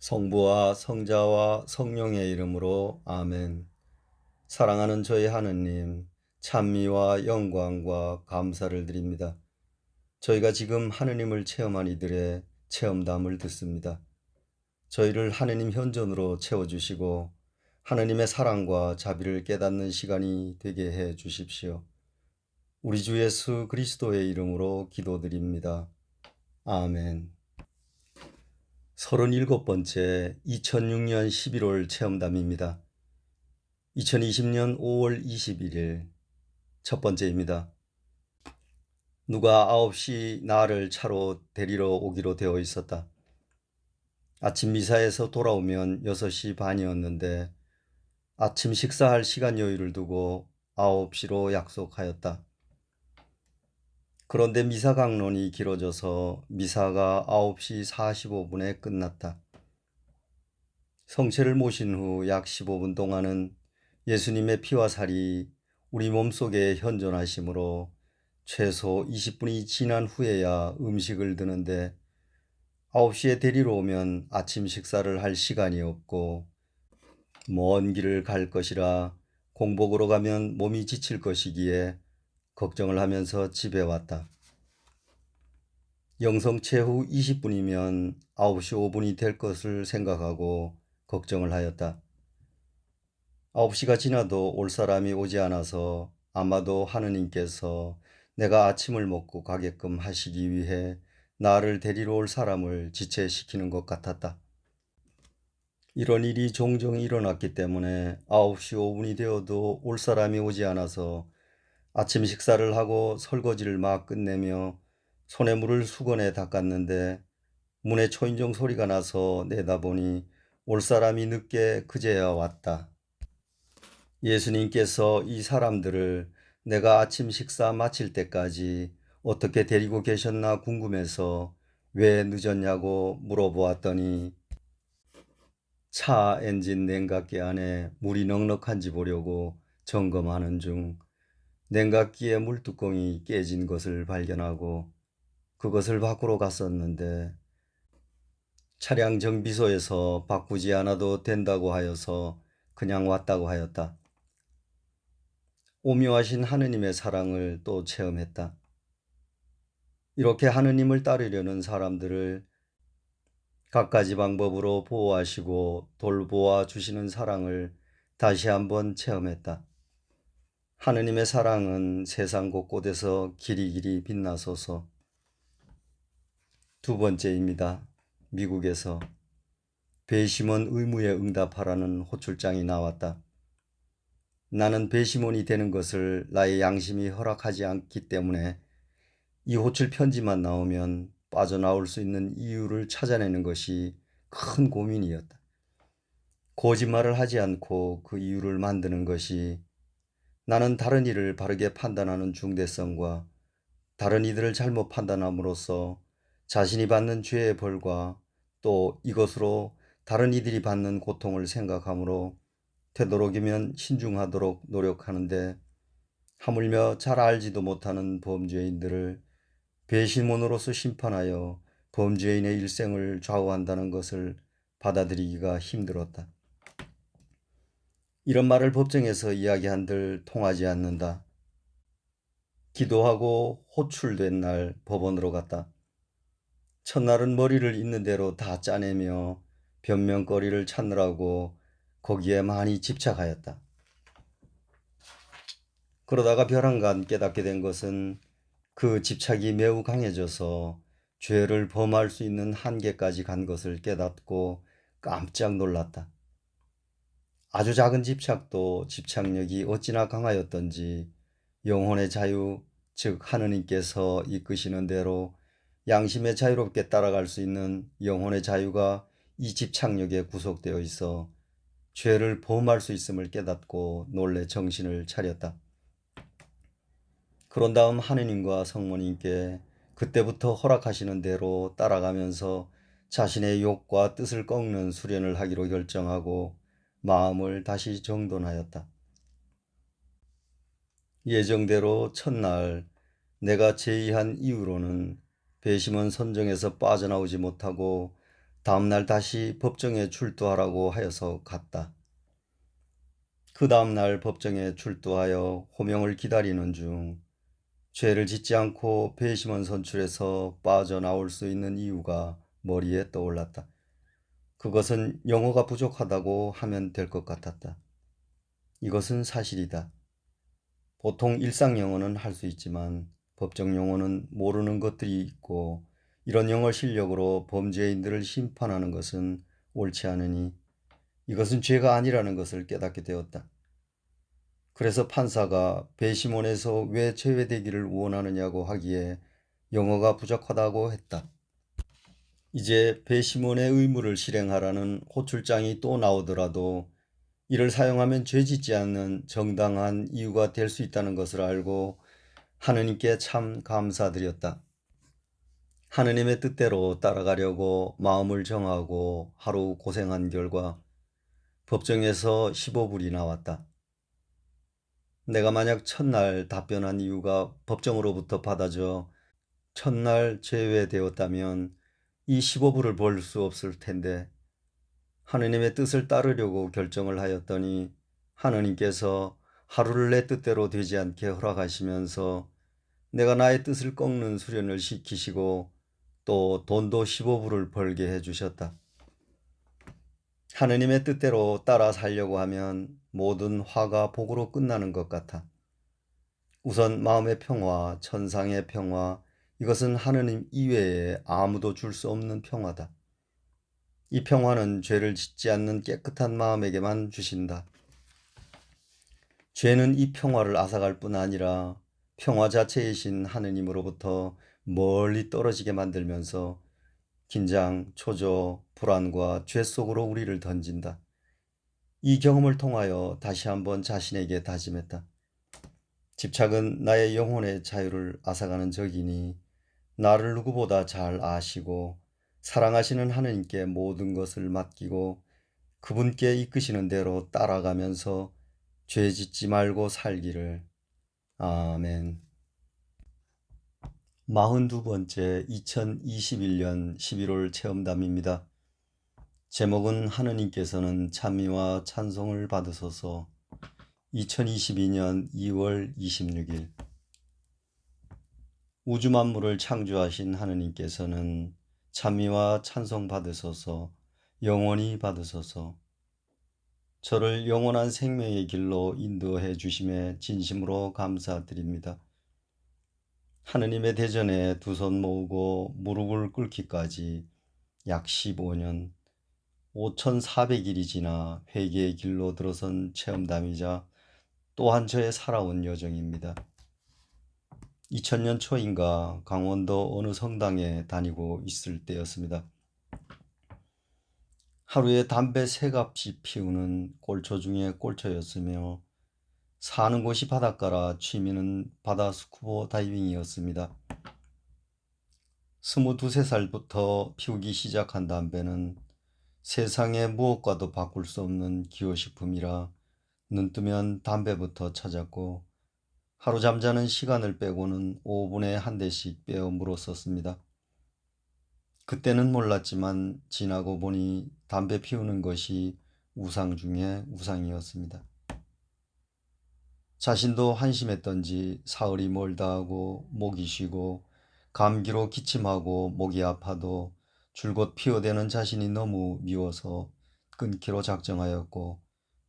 성부와 성자와 성령의 이름으로 아멘. 사랑하는 저희 하느님, 찬미와 영광과 감사를 드립니다. 저희가 지금 하느님을 체험한 이들의 체험담을 듣습니다. 저희를 하느님 현존으로 채워주시고 하느님의 사랑과 자비를 깨닫는 시간이 되게 해 주십시오. 우리 주 예수 그리스도의 이름으로 기도드립니다. 아멘. 37번째 2006년 11월 체험담입니다. 2020년 5월 21일 첫 번째입니다. 누가 9시 나를 차로 데리러 오기로 되어 있었다. 아침 미사에서 돌아오면 6시 반이었는데 아침 식사할 시간 여유를 두고 9시로 약속하였다. 그런데 미사 강론이 길어져서 미사가 9시 45분에 끝났다. 성체를 모신 후 약 15분 동안은 예수님의 피와 살이 우리 몸속에 현존하시므로 최소 20분이 지난 후에야 음식을 드는데 9시에 데리러 오면 아침 식사를 할 시간이 없고 먼 길을 갈 것이라 공복으로 가면 몸이 지칠 것이기에 걱정을 하면서 집에 왔다. 영성체 후 20분이면 9시 5분이 될 것을 생각하고 걱정을 하였다. 9시가 지나도 올 사람이 오지 않아서 아마도 하느님께서 내가 아침을 먹고 가게끔 하시기 위해 나를 데리러 올 사람을 지체시키는 것 같았다. 이런 일이 종종 일어났기 때문에 9시 5분이 되어도 올 사람이 오지 않아서 아침 식사를 하고 설거지를 막 끝내며 손에 물을 수건에 닦았는데 문에 초인종 소리가 나서 내다보니 올 사람이 늦게 그제야 왔다. 예수님께서 이 사람들을 내가 아침 식사 마칠 때까지 어떻게 데리고 계셨나 궁금해서 왜 늦었냐고 물어보았더니 차 엔진 냉각기 안에 물이 넉넉한지 보려고 점검하는 중 냉각기의 물뚜껑이 깨진 것을 발견하고 그것을 바꾸러 갔었는데 차량 정비소에서 바꾸지 않아도 된다고 하여서 그냥 왔다고 하였다. 오묘하신 하느님의 사랑을 또 체험했다. 이렇게 하느님을 따르려는 사람들을 갖가지 방법으로 보호하시고 돌보아 주시는 사랑을 다시 한번 체험했다. 하느님의 사랑은 세상 곳곳에서 길이길이 빛나소서. 두 번째입니다. 미국에서 배심원 의무에 응답하라는 호출장이 나왔다. 나는 배심원이 되는 것을 나의 양심이 허락하지 않기 때문에 이 호출 편지만 나오면 빠져나올 수 있는 이유를 찾아내는 것이 큰 고민이었다. 거짓말을 하지 않고 그 이유를 만드는 것이 나는 다른 이를 바르게 판단하는 중대성과 다른 이들을 잘못 판단함으로써 자신이 받는 죄의 벌과 또 이것으로 다른 이들이 받는 고통을 생각하므로 되도록이면 신중하도록 노력하는데 하물며 잘 알지도 못하는 범죄인들을 배신원으로서 심판하여 범죄인의 일생을 좌우한다는 것을 받아들이기가 힘들었다. 이런 말을 법정에서 이야기한들 통하지 않는다. 기도하고 호출된 날 법원으로 갔다. 첫날은 머리를 있는 대로 다 짜내며 변명거리를 찾느라고 거기에 많이 집착하였다. 그러다가 벼랑간 깨닫게 된 것은 그 집착이 매우 강해져서 죄를 범할 수 있는 한계까지 간 것을 깨닫고 깜짝 놀랐다. 아주 작은 집착도 집착력이 어찌나 강하였던지 영혼의 자유, 즉 하느님께서 이끄시는 대로 양심에 자유롭게 따라갈 수 있는 영혼의 자유가 이 집착력에 구속되어 있어 죄를 범할 수 있음을 깨닫고 놀래 정신을 차렸다. 그런 다음 하느님과 성모님께 그때부터 허락하시는 대로 따라가면서 자신의 욕과 뜻을 꺾는 수련을 하기로 결정하고 마음을 다시 정돈하였다. 예정대로 첫날 내가 제의한 이유로는 배심원 선정에서 빠져나오지 못하고 다음날 다시 법정에 출두하라고 하여서 갔다. 그 다음날 법정에 출두하여 호명을 기다리는 중 죄를 짓지 않고 배심원 선출에서 빠져나올 수 있는 이유가 머리에 떠올랐다. 그것은 영어가 부족하다고 하면 될 것 같았다. 이것은 사실이다. 보통 일상 영어는 할 수 있지만 법정 용어는 모르는 것들이 있고 이런 영어 실력으로 범죄인들을 심판하는 것은 옳지 않으니 이것은 죄가 아니라는 것을 깨닫게 되었다. 그래서 판사가 배심원에서 왜 제외되기를 원하느냐고 하기에 영어가 부족하다고 했다. 이제 배심원의 의무를 실행하라는 호출장이 또 나오더라도 이를 사용하면 죄짓지 않는 정당한 이유가 될 수 있다는 것을 알고 하느님께 참 감사드렸다. 하느님의 뜻대로 따라가려고 마음을 정하고 하루 고생한 결과 법정에서 15불이 나왔다. 내가 만약 첫날 답변한 이유가 법정으로부터 받아져 첫날 제외되었다면 이 15불을 벌 수 없을 텐데 하느님의 뜻을 따르려고 결정을 하였더니 하느님께서 하루를 내 뜻대로 되지 않게 허락하시면서 내가 나의 뜻을 꺾는 수련을 시키시고 또 돈도 15불을 벌게 해주셨다. 하느님의 뜻대로 따라 살려고 하면 모든 화가 복으로 끝나는 것 같아. 우선 마음의 평화, 천상의 평화, 이것은 하느님 이외에 아무도 줄 수 없는 평화다. 이 평화는 죄를 짓지 않는 깨끗한 마음에게만 주신다. 죄는 이 평화를 앗아갈 뿐 아니라 평화 자체이신 하느님으로부터 멀리 떨어지게 만들면서 긴장, 초조, 불안과 죄 속으로 우리를 던진다. 이 경험을 통하여 다시 한번 자신에게 다짐했다. 집착은 나의 영혼의 자유를 앗아가는 적이니 나를 누구보다 잘 아시고 사랑하시는 하느님께 모든 것을 맡기고 그분께 이끄시는 대로 따라가면서 죄 짓지 말고 살기를. 아멘. 42번째 2021년 11월 체험담입니다. 제목은 하느님께서는 찬미와 찬송을 받으소서. 2022년 2월 26일. 우주 만물을 창조하신 하느님께서는 찬미와 찬송 받으소서, 영원히 받으소서. 저를 영원한 생명의 길로 인도해 주심에 진심으로 감사드립니다. 하느님의 대전에 두 손 모으고 무릎을 꿇기까지 약 15년, 5,400일이 지나 회개의 길로 들어선 체험담이자 또한 저의 살아온 여정입니다. 2000년 초인가 강원도 어느 성당에 다니고 있을 때였습니다. 하루에 담배 3갑씩 피우는 꼴초 중에 꼴초였으며 사는 곳이 바닷가라 취미는 바다 스쿠버 다이빙이었습니다. 22~23살부터 피우기 시작한 담배는 세상의 무엇과도 바꿀 수 없는 기호식품이라 눈 뜨면 담배부터 찾았고 하루 잠자는 시간을 빼고는 5분에 한 대씩 빼어 물었었습니다. 그때는 몰랐지만 지나고 보니 담배 피우는 것이 우상 중에 우상이었습니다. 자신도 한심했던지 사흘이 멀다 하고 목이 쉬고 감기로 기침하고 목이 아파도 줄곧 피워대는 자신이 너무 미워서 끊기로 작정하였고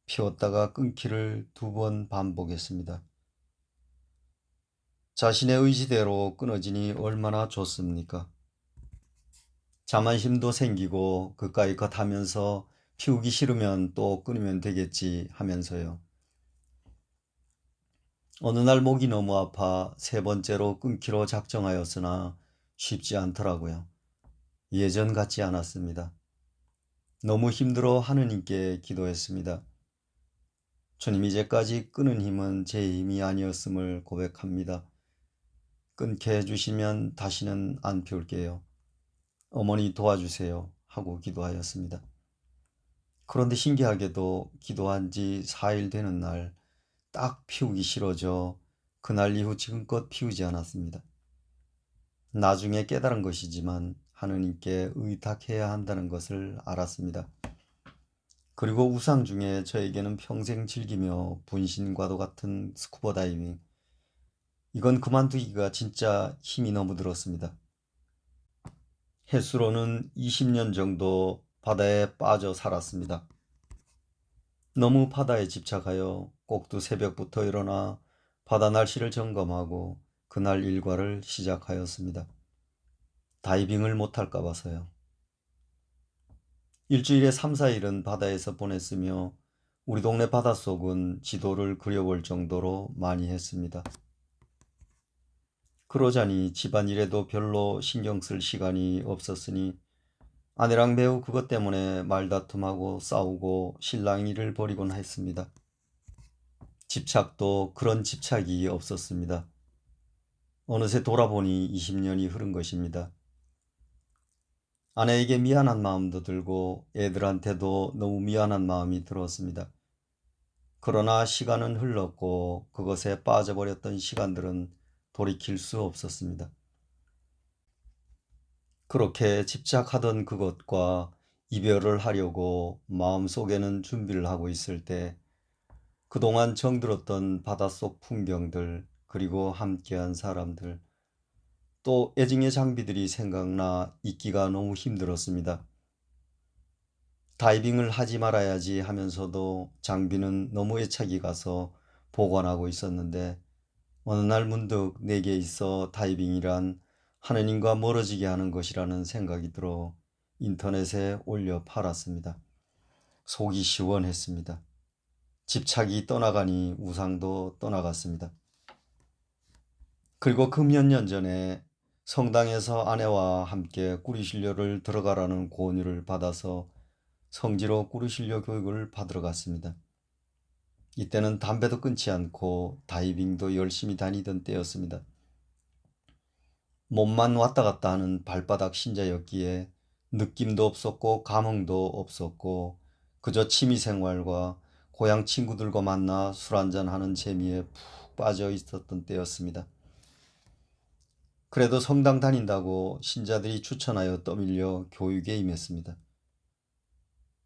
피웠다가 끊기를 2번 반복했습니다. 자신의 의지대로 끊어지니 얼마나 좋습니까? 자만심도 생기고 그까이 것 하면서 피우기 싫으면 또 끊으면 되겠지 하면서요. 어느 날 목이 너무 아파 3번째로 끊기로 작정하였으나 쉽지 않더라고요. 예전 같지 않았습니다. 너무 힘들어 하느님께 기도했습니다. 주님, 이제까지 끊은 힘은 제 힘이 아니었음을 고백합니다. 끊게 해주시면 다시는 안 피울게요. 어머니 도와주세요 하고 기도하였습니다. 그런데 신기하게도 기도한 지 4일 되는 날 딱 피우기 싫어져 그날 이후 지금껏 피우지 않았습니다. 나중에 깨달은 것이지만 하느님께 의탁해야 한다는 것을 알았습니다. 그리고 우상 중에 저에게는 평생 즐기며 분신과도 같은 스쿠버 다이빙. 이건 그만두기가 진짜 힘이 너무 들었습니다. 횟수로는 20년 정도 바다에 빠져 살았습니다. 너무 바다에 집착하여 꼭두 새벽부터 일어나 바다 날씨를 점검하고 그날 일과를 시작하였습니다. 다이빙을 못할까 봐서요. 일주일에 3, 4일은 바다에서 보냈으며 우리 동네 바닷속은 지도를 그려볼 정도로 많이 했습니다. 그러자니 집안일에도 별로 신경 쓸 시간이 없었으니 아내랑 매우 그것 때문에 말다툼하고 싸우고 실랑이를 벌이곤 했습니다. 집착도 그런 집착이 없었습니다. 어느새 돌아보니 20년이 흐른 것입니다. 아내에게 미안한 마음도 들고 애들한테도 너무 미안한 마음이 들었습니다. 그러나 시간은 흘렀고 그것에 빠져버렸던 시간들은 돌이킬 수 없었습니다. 그렇게 집착하던 그것과 이별을 하려고 마음속에는 준비를 하고 있을 때 그동안 정들었던 바닷속 풍경들 그리고 함께한 사람들 또 애증의 장비들이 생각나 있기가 너무 힘들었습니다. 다이빙을 하지 말아야지 하면서도 장비는 너무 애착이 가서 보관하고 있었는데 어느 날 문득 내게 있어 다이빙이란 하느님과 멀어지게 하는 것이라는 생각이 들어 인터넷에 올려 팔았습니다. 속이 시원했습니다. 집착이 떠나가니 우상도 떠나갔습니다. 그리고 그 몇 년 전에 성당에서 아내와 함께 꾸리실료를 들어가라는 권유를 받아서 성지로 꾸리실료 교육을 받으러 갔습니다. 이때는 담배도 끊지 않고 다이빙도 열심히 다니던 때였습니다. 몸만 왔다 갔다 하는 발바닥 신자였기에 느낌도 없었고 감흥도 없었고 그저 취미생활과 고향 친구들과 만나 술 한잔하는 재미에 푹 빠져 있었던 때였습니다. 그래도 성당 다닌다고 신자들이 추천하여 떠밀려 교육에 임했습니다.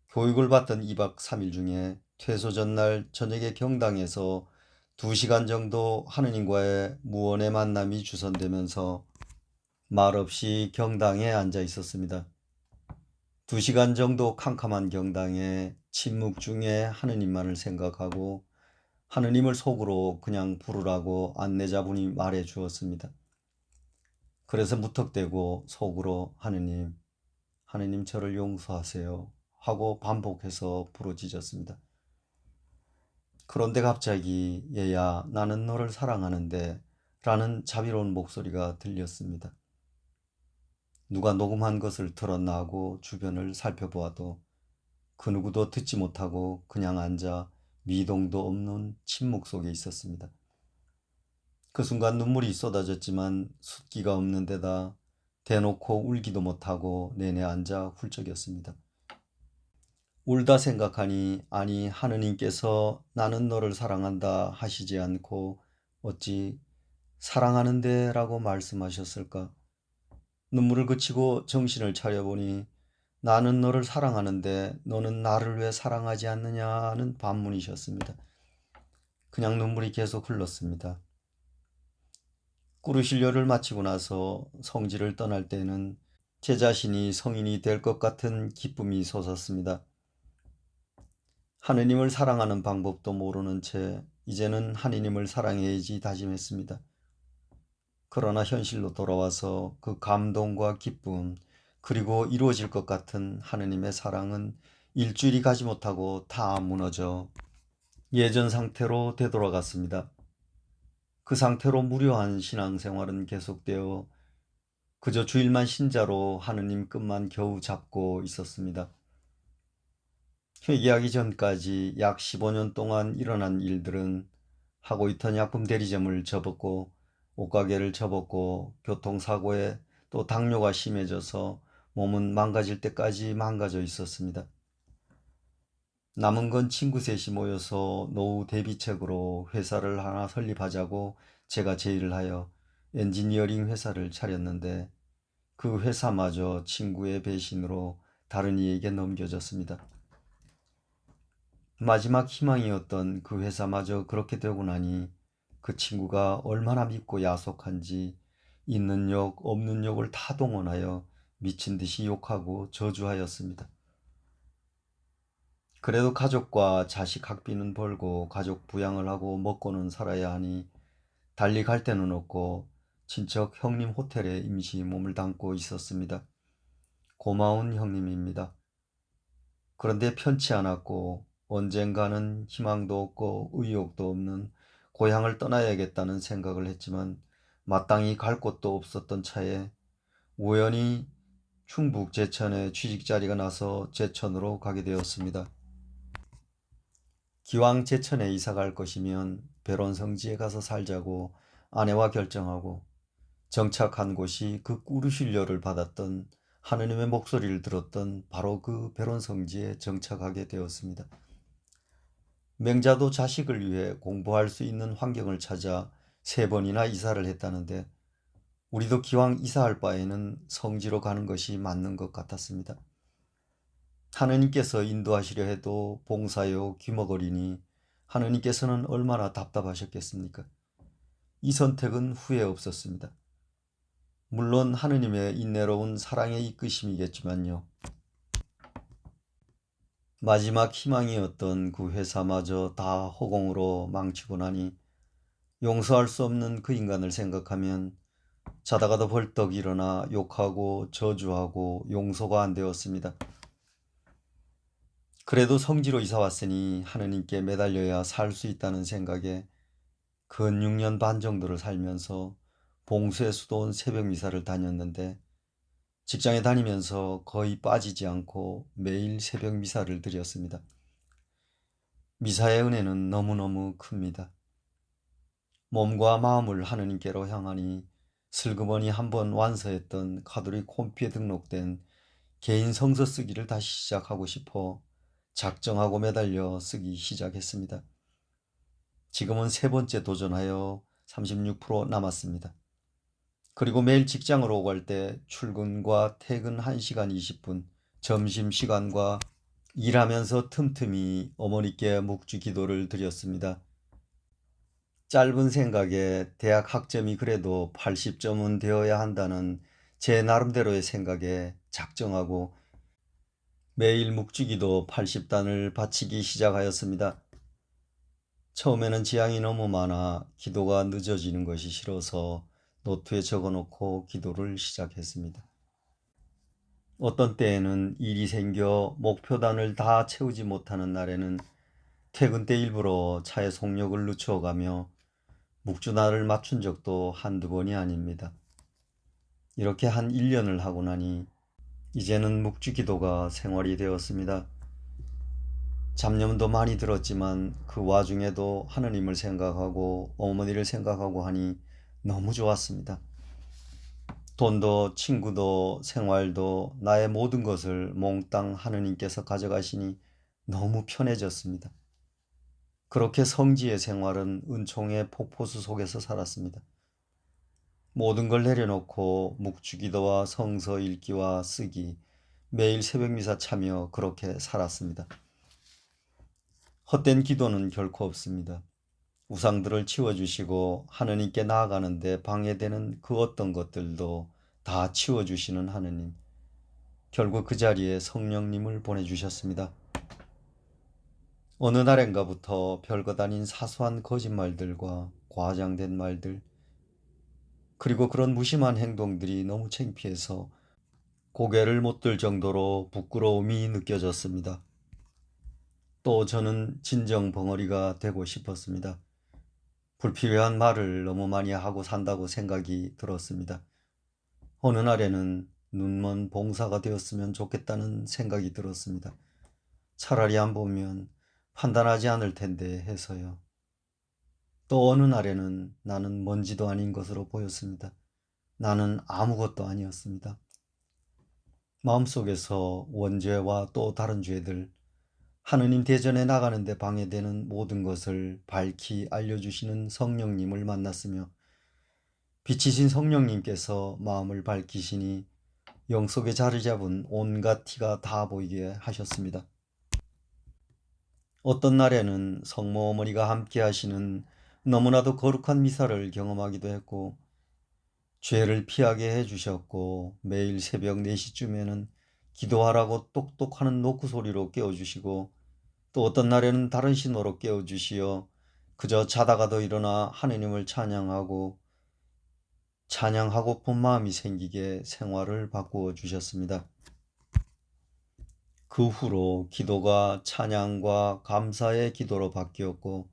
교육을 받던 2박 3일 중에 퇴소 전날 저녁에 경당에서 2시간 정도 하느님과의 무언의 만남이 주선되면서 말없이 경당에 앉아 있었습니다. 2시간 정도 캄캄한 경당에 침묵 중에 하느님만을 생각하고 하느님을 속으로 그냥 부르라고 안내자분이 말해 주었습니다. 그래서 무턱대고 속으로 하느님 저를 용서하세요 하고 반복해서 부르짖었습니다. 그런데 갑자기 얘야 나는 너를 사랑하는데 라는 자비로운 목소리가 들렸습니다. 누가 녹음한 것을 들었나 하고 주변을 살펴보아도 그 누구도 듣지 못하고 그냥 앉아 미동도 없는 침묵 속에 있었습니다. 그 순간 눈물이 쏟아졌지만 숫기가 없는 데다 대놓고 울기도 못하고 내내 앉아 훌쩍였습니다. 울다 생각하니 아니 하느님께서 나는 너를 사랑한다 하시지 않고 어찌 사랑하는데 라고 말씀하셨을까? 눈물을 그치고 정신을 차려보니 나는 너를 사랑하는데 너는 나를 왜 사랑하지 않느냐는 반문이셨습니다. 그냥 눈물이 계속 흘렀습니다. 꾸르실료를 마치고 나서 성지를 떠날 때는 제 자신이 성인이 될 것 같은 기쁨이 솟았습니다. 하느님을 사랑하는 방법도 모르는 채 이제는 하느님을 사랑해야지 다짐했습니다. 그러나 현실로 돌아와서 그 감동과 기쁨 그리고 이루어질 것 같은 하느님의 사랑은 일주일이 가지 못하고 다 무너져 예전 상태로 되돌아갔습니다. 그 상태로 무료한 신앙생활은 계속되어 그저 주일만 신자로 하느님 끝만 겨우 잡고 있었습니다. 회개하기 전까지 약 15년 동안 일어난 일들은 하고 있던 약품 대리점을 접었고 옷가게를 접었고 교통사고에 또 당뇨가 심해져서 몸은 망가질 때까지 망가져 있었습니다. 남은 건 친구 셋이 모여서 노후 대비책으로 회사를 하나 설립하자고 제가 제의를 하여 엔지니어링 회사를 차렸는데 그 회사마저 친구의 배신으로 다른 이에게 넘겨졌습니다. 마지막 희망이었던 그 회사마저 그렇게 되고 나니 그 친구가 얼마나 믿고 야속한지 있는 욕 없는 욕을 다 동원하여 미친 듯이 욕하고 저주하였습니다. 그래도 가족과 자식 학비는 벌고 가족 부양을 하고 먹고는 살아야 하니 달리 갈 데는 없고 친척 형님 호텔에 임시 몸을 담고 있었습니다. 고마운 형님입니다. 그런데 편치 않았고 언젠가는 희망도 없고 의욕도 없는 고향을 떠나야겠다는 생각을 했지만 마땅히 갈 곳도 없었던 차에 우연히 충북 제천에 취직 자리가 나서 제천으로 가게 되었습니다. 기왕 제천에 이사 갈 것이면 배론성지에 가서 살자고 아내와 결정하고 정착한 곳이 그 꾸르신료를 받았던 하느님의 목소리를 들었던 바로 그 배론성지에 정착하게 되었습니다. 맹자도 자식을 위해 공부할 수 있는 환경을 찾아 3번이나 이사를 했다는데 우리도 기왕 이사할 바에는 성지로 가는 것이 맞는 것 같았습니다. 하느님께서 인도하시려 해도 봉사요 귀머거리니 하느님께서는 얼마나 답답하셨겠습니까? 이 선택은 후회 없었습니다. 물론 하느님의 인내로운 사랑의 이끄심이겠지만요. 마지막 희망이었던 그 회사마저 다 허공으로 망치고 나니 용서할 수 없는 그 인간을 생각하면 자다가도 벌떡 일어나 욕하고 저주하고 용서가 안 되었습니다. 그래도 성지로 이사 왔으니 하느님께 매달려야 살 수 있다는 생각에 근 6년 반 정도를 살면서 봉수의 수도원 새벽 미사를 다녔는데 직장에 다니면서 거의 빠지지 않고 매일 새벽 미사를 드렸습니다. 미사의 은혜는 너무너무 큽니다. 몸과 마음을 하느님께로 향하니 슬그머니 한번 완서했던 가톨릭 홈피에 등록된 개인 성서 쓰기를 다시 시작하고 싶어 작정하고 매달려 쓰기 시작했습니다. 지금은 3번째 도전하여 36% 남았습니다. 그리고 매일 직장으로 오고 할 때 출근과 퇴근 1시간 20분, 점심시간과 일하면서 틈틈이 어머니께 묵주 기도를 드렸습니다. 짧은 생각에 대학 학점이 그래도 80점은 되어야 한다는 제 나름대로의 생각에 작정하고 매일 묵주기도 80단을 바치기 시작하였습니다. 처음에는 지향이 너무 많아 기도가 늦어지는 것이 싫어서 노트에 적어놓고 기도를 시작했습니다. 어떤 때에는 일이 생겨 목표단을 다 채우지 못하는 날에는 퇴근 때 일부러 차에 속력을 늦추어가며 묵주날을 맞춘 적도 한두 번이 아닙니다. 이렇게 한 1년을 하고 나니 이제는 묵주기도가 생활이 되었습니다. 잡념도 많이 들었지만 그 와중에도 하느님을 생각하고 어머니를 생각하고 하니 너무 좋았습니다. 돈도 친구도 생활도 나의 모든 것을 몽땅 하느님께서 가져가시니 너무 편해졌습니다. 그렇게 성지의 생활은 은총의 폭포수 속에서 살았습니다. 모든 걸 내려놓고 묵주기도와 성서 읽기와 쓰기, 매일 새벽미사 참여 그렇게 살았습니다. 헛된 기도는 결코 없습니다. 우상들을 치워주시고 하느님께 나아가는데 방해되는 그 어떤 것들도 다 치워주시는 하느님. 결국 그 자리에 성령님을 보내주셨습니다. 어느 날인가부터 별것 아닌 사소한 거짓말들과 과장된 말들, 그리고 그런 무심한 행동들이 너무 창피해서 고개를 못 들 정도로 부끄러움이 느껴졌습니다. 또 저는 진정 벙어리가 되고 싶었습니다. 불필요한 말을 너무 많이 하고 산다고 생각이 들었습니다. 어느 날에는 눈먼 봉사가 되었으면 좋겠다는 생각이 들었습니다. 차라리 안 보면 판단하지 않을 텐데 해서요. 또 어느 날에는 나는 먼지도 아닌 것으로 보였습니다. 나는 아무것도 아니었습니다. 마음속에서 원죄와 또 다른 죄들, 하느님 대전에 나가는데 방해되는 모든 것을 밝히 알려주시는 성령님을 만났으며 빛이신 성령님께서 마음을 밝히시니 영 속에 자리 잡은 온갖 티가 다 보이게 하셨습니다. 어떤 날에는 성모 어머니가 함께 하시는 너무나도 거룩한 미사를 경험하기도 했고, 죄를 피하게 해주셨고, 매일 새벽 4시쯤에는 기도하라고 똑똑하는 노크 소리로 깨워주시고, 또 어떤 날에는 다른 신호로 깨워주시어 그저 자다가도 일어나 하느님을 찬양하고픈 마음이 생기게 생활을 바꾸어 주셨습니다. 그 후로 기도가 찬양과 감사의 기도로 바뀌었고,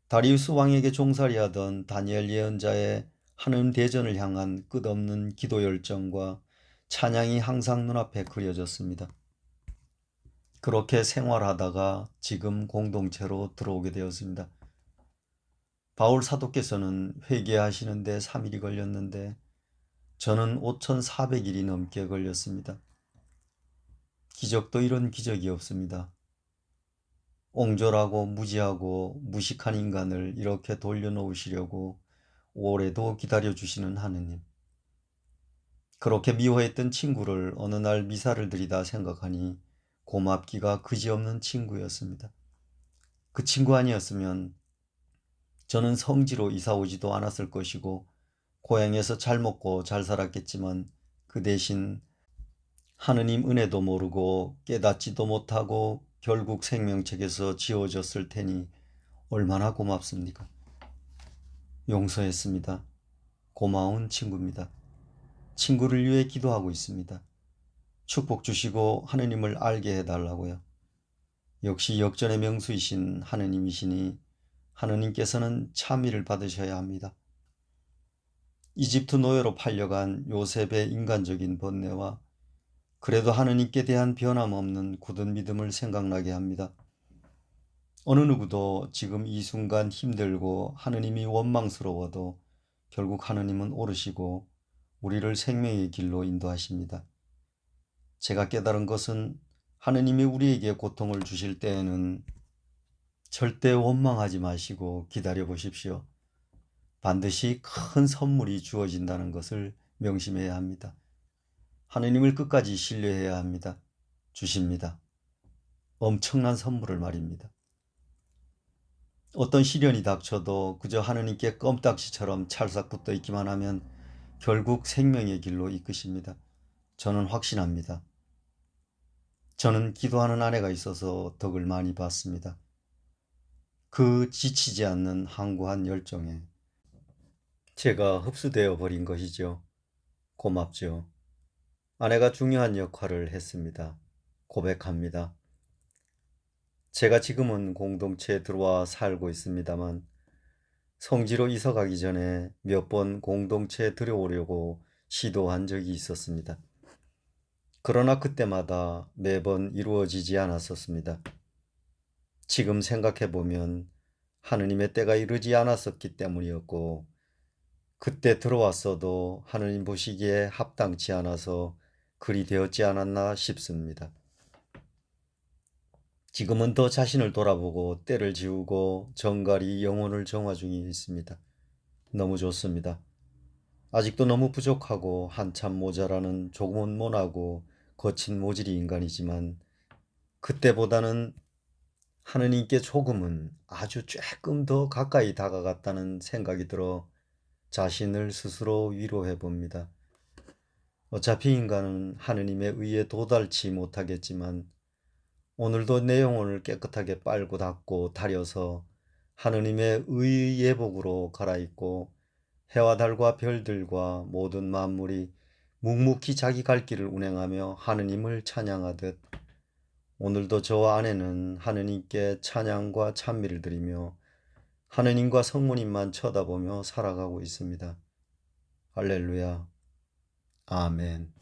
다리우스 왕에게 종살이하던 다니엘 예언자의 하느님 대전을 향한 끝없는 기도 열정과 찬양이 항상 눈앞에 그려졌습니다. 그렇게 생활하다가 지금 공동체로 들어오게 되었습니다. 바울 사도께서는 회개하시는데 3일이 걸렸는데 저는 5,400일이 넘게 걸렸습니다. 기적도 이런 기적이 없습니다. 옹졸하고 무지하고 무식한 인간을 이렇게 돌려놓으시려고 오래도 기다려주시는 하느님. 그렇게 미워했던 친구를 어느 날 미사를 드리다 생각하니 고맙기가 그지없는 친구였습니다. 그 친구 아니었으면 저는 성지로 이사 오지도 않았을 것이고 고향에서 잘 먹고 잘 살았겠지만 그 대신 하느님 은혜도 모르고 깨닫지도 못하고 결국 생명책에서 지워졌을 테니 얼마나 고맙습니까? 용서했습니다. 고마운 친구입니다. 친구를 위해 기도하고 있습니다. 축복 주시고 하느님을 알게 해달라고요. 역시 역전의 명수이신 하느님이시니 하느님께서는 참의를 받으셔야 합니다. 이집트 노예로 팔려간 요셉의 인간적인 번뇌와 그래도 하느님께 대한 변함없는 굳은 믿음을 생각나게 합니다. 어느 누구도 지금 이 순간 힘들고 하느님이 원망스러워도 결국 하느님은 오르시고 우리를 생명의 길로 인도하십니다. 제가 깨달은 것은 하느님이 우리에게 고통을 주실 때에는 절대 원망하지 마시고 기다려 보십시오. 반드시 큰 선물이 주어진다는 것을 명심해야 합니다. 하느님을 끝까지 신뢰해야 합니다. 주십니다. 엄청난 선물을 말입니다. 어떤 시련이 닥쳐도 그저 하느님께 껌딱지처럼 찰싹 붙어 있기만 하면 결국 생명의 길로 이끄십니다. 저는 확신합니다. 저는 기도하는 아내가 있어서 덕을 많이 봤습니다. 그 지치지 않는 항구한 열정에 제가 흡수되어 버린 것이죠. 고맙죠. 아내가 중요한 역할을 했습니다. 고백합니다. 제가 지금은 공동체에 들어와 살고 있습니다만 성지로 이사 가기 전에 몇 번 공동체에 들어오려고 시도한 적이 있었습니다. 그러나 그때마다 매번 이루어지지 않았었습니다. 지금 생각해보면 하느님의 때가 이르지 않았었기 때문이었고 그때 들어왔어도 하느님 보시기에 합당치 않아서 그리 되었지 않았나 싶습니다. 지금은 더 자신을 돌아보고 때를 지우고 정갈이 영혼을 정화 중에 있습니다. 너무 좋습니다. 아직도 너무 부족하고 한참 모자라는 조금은 모나고 거친 모질이 인간이지만 그때보다는 하느님께 조금은 아주 조금 더 가까이 다가갔다는 생각이 들어 자신을 스스로 위로해 봅니다. 어차피 인간은 하느님의 의에 도달치 못하겠지만 오늘도 내 영혼을 깨끗하게 빨고 닦고 다려서 하느님의 의의 예복으로 갈아입고 해와 달과 별들과 모든 만물이 묵묵히 자기 갈 길을 운행하며 하느님을 찬양하듯 오늘도 저와 아내는 하느님께 찬양과 찬미를 드리며 하느님과 성모님만 쳐다보며 살아가고 있습니다. 할렐루야. 아멘.